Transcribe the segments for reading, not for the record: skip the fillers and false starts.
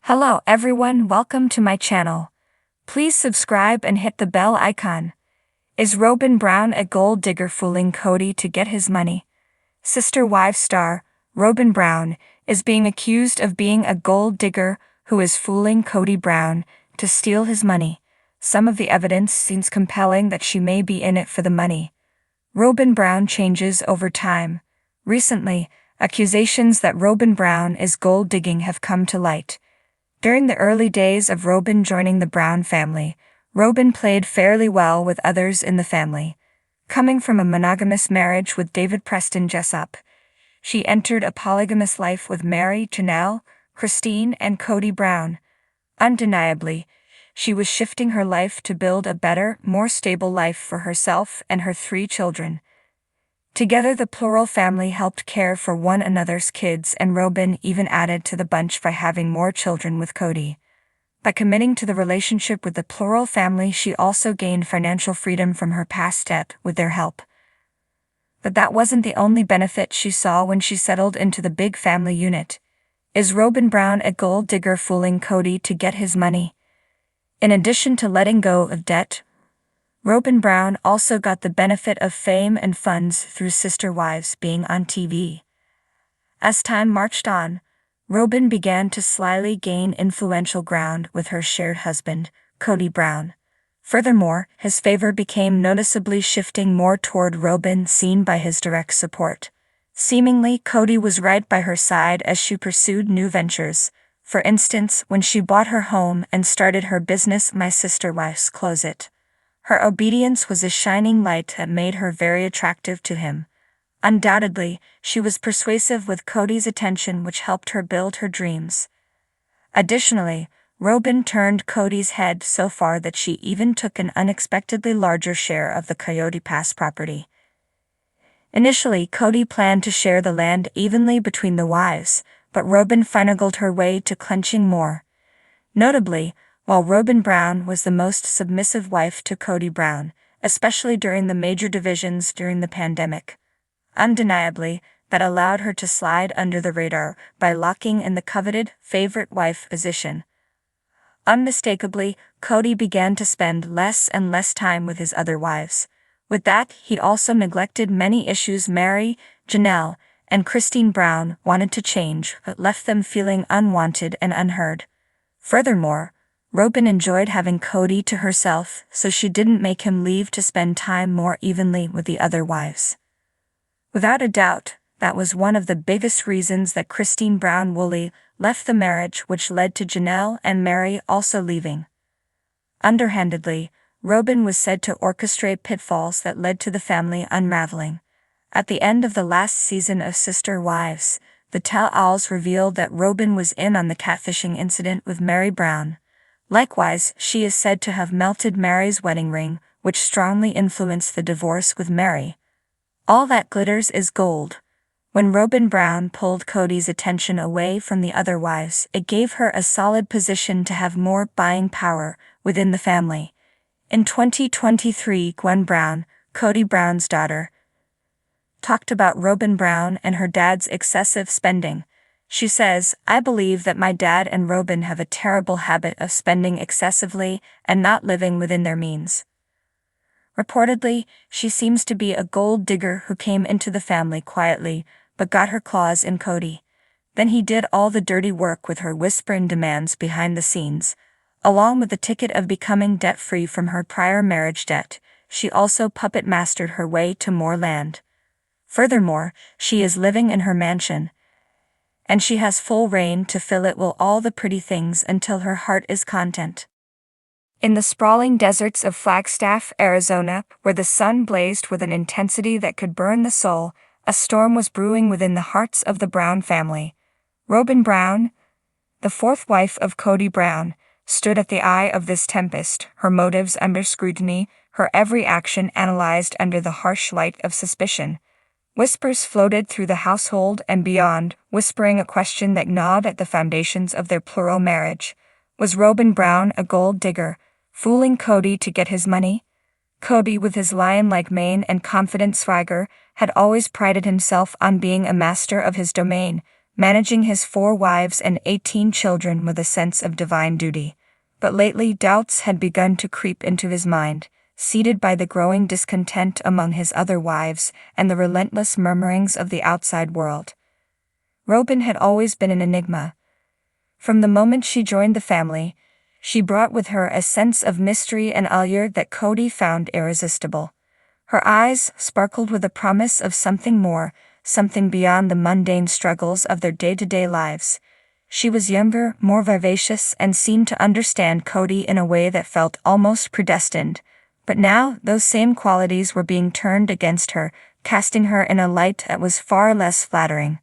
Hello everyone, welcome to my channel. Please subscribe and hit the bell icon. Is Robyn Brown a gold digger fooling Kody to get his money? Sister Wives star, Robyn Brown, is being accused of being a gold digger who is fooling Kody Brown to steal his money. Some of the evidence seems compelling that she may be in it for the money. Robyn Brown changes over time. Recently, accusations that Robyn Brown is gold digging have come to light. During the early days of Robyn joining the Brown family, Robyn played fairly well with others in the family. Coming from a monogamous marriage with David Preston Jessup, she entered a polygamous life with Mary, Janelle, Cristin, and Kody Brown. Undeniably, she was shifting her life to build a better, more stable life for herself and her 3 children. Together the plural family helped care for one another's kids, and Robyn even added to the bunch by having more children with Kody. By committing to the relationship with the plural family, she also gained financial freedom from her past debt with their help. But that wasn't the only benefit she saw when she settled into the big family unit. Is Robyn Brown a gold digger fooling Kody to get his money? In addition to letting go of debt, Robyn Brown also got the benefit of fame and funds through Sister Wives being on TV. As time marched on, Robyn began to slyly gain influential ground with her shared husband, Kody Brown. Furthermore, his favor became noticeably shifting more toward Robyn, seen by his direct support. Seemingly, Kody was right by her side as she pursued new ventures. For instance, when she bought her home and started her business, My Sister Wives Closet. Her obedience was a shining light that made her very attractive to him. Undoubtedly, she was persuasive with Kody's attention, which helped her build her dreams. Additionally, Robyn turned Kody's head so far that she even took an unexpectedly larger share of the Coyote Pass property. Initially, Kody planned to share the land evenly between the wives, but Robyn finagled her way to clenching more. Notably, while Robyn Brown was the most submissive wife to Kody Brown, especially during the major divisions during the pandemic, undeniably, that allowed her to slide under the radar by locking in the coveted favorite wife position. Unmistakably, Kody began to spend less and less time with his other wives. With that, he also neglected many issues Mary, Janelle, and Cristin Brown wanted to change, but left them feeling unwanted and unheard. Furthermore, Robyn enjoyed having Kody to herself, so she didn't make him leave to spend time more evenly with the other wives. Without a doubt, that was one of the biggest reasons that Cristin Brown Woolley left the marriage, which led to Janelle and Mary also leaving. Underhandedly, Robyn was said to orchestrate pitfalls that led to the family unraveling. At the end of the last season of Sister Wives, the tell-alls revealed that Robyn was in on the catfishing incident with Mary Brown. Likewise, she is said to have melted Mary's wedding ring, which strongly influenced the divorce with Mary. All that glitters is gold. When Robyn Brown pulled Kody's attention away from the other wives, it gave her a solid position to have more buying power within the family. In 2023, Gwen Brown, Kody Brown's daughter, talked about Robyn Brown and her dad's excessive spending. She says, "I believe that my dad and Robyn have a terrible habit of spending excessively and not living within their means." Reportedly, she seems to be a gold digger who came into the family quietly, but got her claws in Kody. Then he did all the dirty work with her whispering demands behind the scenes. Along with the ticket of becoming debt-free from her prior marriage debt, she also puppet mastered her way to more land. Furthermore, she is living in her mansion, and she has full reign to fill it with all the pretty things until her heart is content. In the sprawling deserts of Flagstaff, Arizona, where the sun blazed with an intensity that could burn the soul, a storm was brewing within the hearts of the Brown family. Robyn Brown, the 4th wife of Kody Brown, stood at the eye of this tempest, her motives under scrutiny, her every action analyzed under the harsh light of suspicion. Whispers floated through the household and beyond, whispering a question that gnawed at the foundations of their plural marriage. Was Robyn Brown a gold digger, fooling Kody to get his money? Kody, with his lion-like mane and confident swagger, had always prided himself on being a master of his domain, managing his 4 wives and 18 children with a sense of divine duty. But lately doubts had begun to creep into his mind, seeded by the growing discontent among his other wives and the relentless murmurings of the outside world. Robyn had always been an enigma. From the moment she joined the family, she brought with her a sense of mystery and allure that Kody found irresistible. Her eyes sparkled with a promise of something more, something beyond the mundane struggles of their day-to-day lives. She was younger, more vivacious, and seemed to understand Kody in a way that felt almost predestined. But now, those same qualities were being turned against her, casting her in a light that was far less flattering.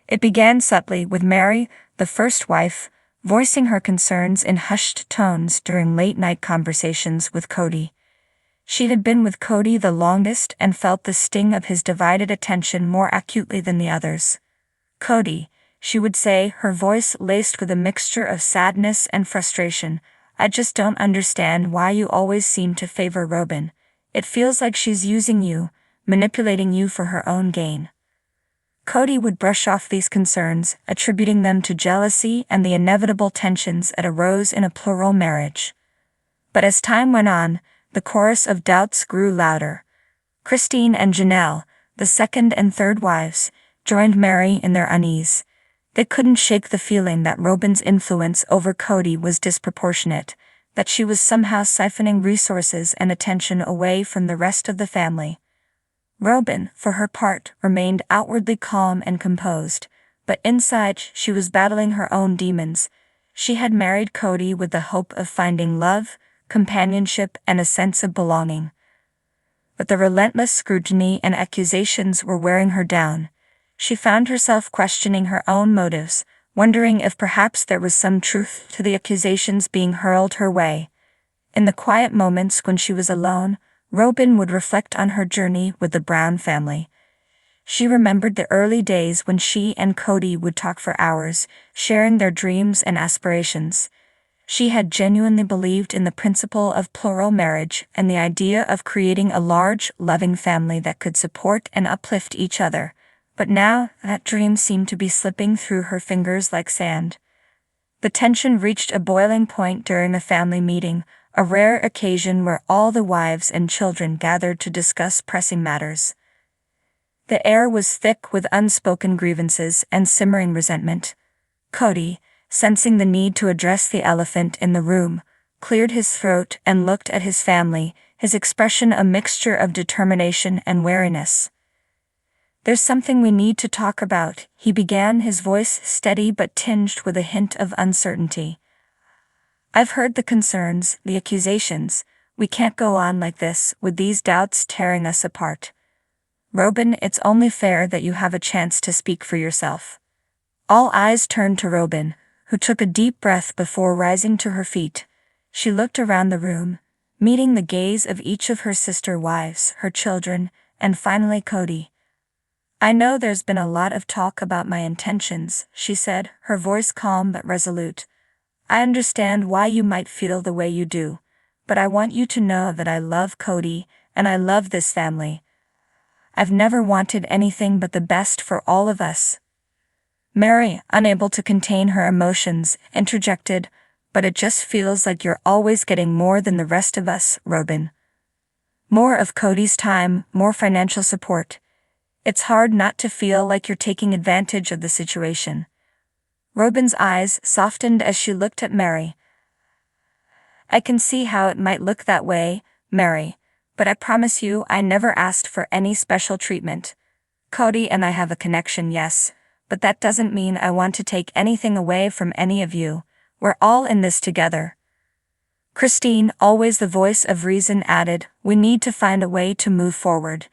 It began subtly with Mary, the first wife, voicing her concerns in hushed tones during late-night conversations with Kody. She had been with Kody the longest and felt the sting of his divided attention more acutely than the others. "Kody," she would say, her voice laced with a mixture of sadness and frustration, "I just don't understand why you always seem to favor Robyn. It feels like she's using you, manipulating you for her own gain." Kody would brush off these concerns, attributing them to jealousy and the inevitable tensions that arose in a plural marriage. But as time went on, the chorus of doubts grew louder. Cristin and Janelle, the second and third wives, joined Mary in their unease. They couldn't shake the feeling that Robyn's influence over Kody was disproportionate, that she was somehow siphoning resources and attention away from the rest of the family. Robyn, for her part, remained outwardly calm and composed, but inside she was battling her own demons. She had married Kody with the hope of finding love, companionship, and a sense of belonging. But the relentless scrutiny and accusations were wearing her down. She found herself questioning her own motives, wondering if perhaps there was some truth to the accusations being hurled her way. In the quiet moments when she was alone, Robyn would reflect on her journey with the Brown family. She remembered the early days when she and Kody would talk for hours, sharing their dreams and aspirations. She had genuinely believed in the principle of plural marriage and the idea of creating a large, loving family that could support and uplift each other. But now, that dream seemed to be slipping through her fingers like sand. The tension reached a boiling point during a family meeting, a rare occasion where all the wives and children gathered to discuss pressing matters. The air was thick with unspoken grievances and simmering resentment. Kody, sensing the need to address the elephant in the room, cleared his throat and looked at his family, his expression a mixture of determination and wariness. "There's something we need to talk about," he began, his voice steady but tinged with a hint of uncertainty. "I've heard the concerns, the accusations. We can't go on like this, with these doubts tearing us apart. Robyn, it's only fair that you have a chance to speak for yourself." All eyes turned to Robyn, who took a deep breath before rising to her feet. She looked around the room, meeting the gaze of each of her sister wives, her children, and finally Kody. "I know there's been a lot of talk about my intentions," she said, her voice calm but resolute. "I understand why you might feel the way you do, but I want you to know that I love Kody, and I love this family. I've never wanted anything but the best for all of us." Mary, unable to contain her emotions, interjected, "But it just feels like you're always getting more than the rest of us, Robyn. More of Kody's time, more financial support. It's hard not to feel like you're taking advantage of the situation." Robyn's eyes softened as she looked at Mary. "I can see how it might look that way, Mary, but I promise you I never asked for any special treatment. Kody and I have a connection, yes, but that doesn't mean I want to take anything away from any of you. We're all in this together." Cristin, always the voice of reason, added, "We need to find a way to move forward,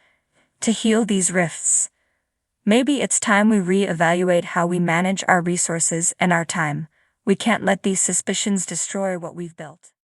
to heal these rifts. Maybe it's time we re-evaluate how we manage our resources and our time. We can't let these suspicions destroy what we've built."